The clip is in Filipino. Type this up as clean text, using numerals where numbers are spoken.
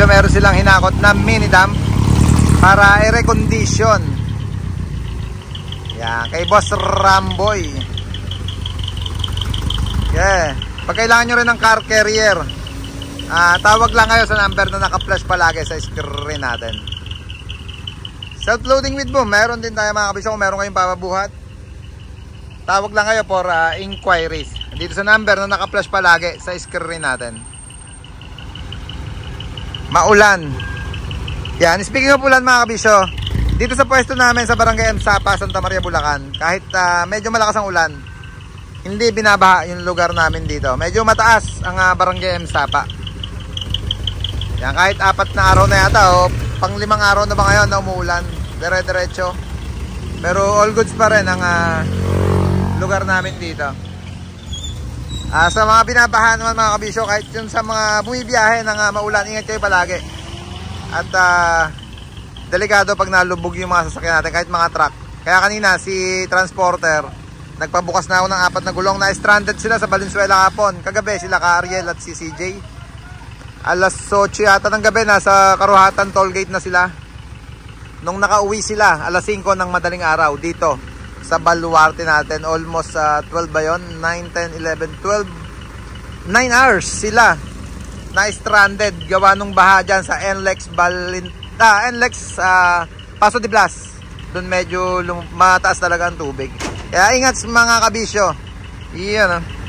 kabisyo, meron silang hinakot na mini dump para i-recondition. Yan, kay Boss Ramboy. Yeah. Pag kailangan nyo rin ng car carrier, tawag lang kayo sa number na naka-flash palagi sa screen natin. Self-loading with boom, meron din tayo mga kabisyo. Kung meron kayong papabuhat, tawag lang kayo for inquiries dito sa number na naka-flash palagi sa screen natin. Maulan. Yan, speaking of ulan mga kabisyo, dito sa pwesto namin sa Barangay Sapa, Santa Maria, Bulacan, kahit medyo malakas ang ulan, hindi binabaha yung lugar namin dito. Medyo mataas ang Barangay Sapa. Yan, kahit 4 na araw na yata o pang 5 araw na ba ngayon na umuulan, dire-diretso. Pero all goods pa rin ang lugar namin dito. Sa mga binabaha naman mga kabisyo, kahit yun sa mga bumibiyahe ng maulan, ingat kayo palagi. At delikado pag nalubog yung mga sasakyan natin, kahit mga truck. Kaya kanina si transporter, nagpabukas na ako ng 4 na gulong na stranded sila sa Valenzuela hapon. Kagabi sila ka Ariel at si CJ. Alas 8 yata ng gabi, nasa Karuhatan tollgate na sila. Nung nakauwi sila, alas 5 ng madaling araw dito sa baluarte natin. Almost 12 ba yun? 9, 10, 11, 12 9 hours sila na stranded gawa nung baha dyan sa NLEX Paso de Blas. Doon medyo mataas talaga ang tubig. Kaya ingat mga kabisyo. Iyan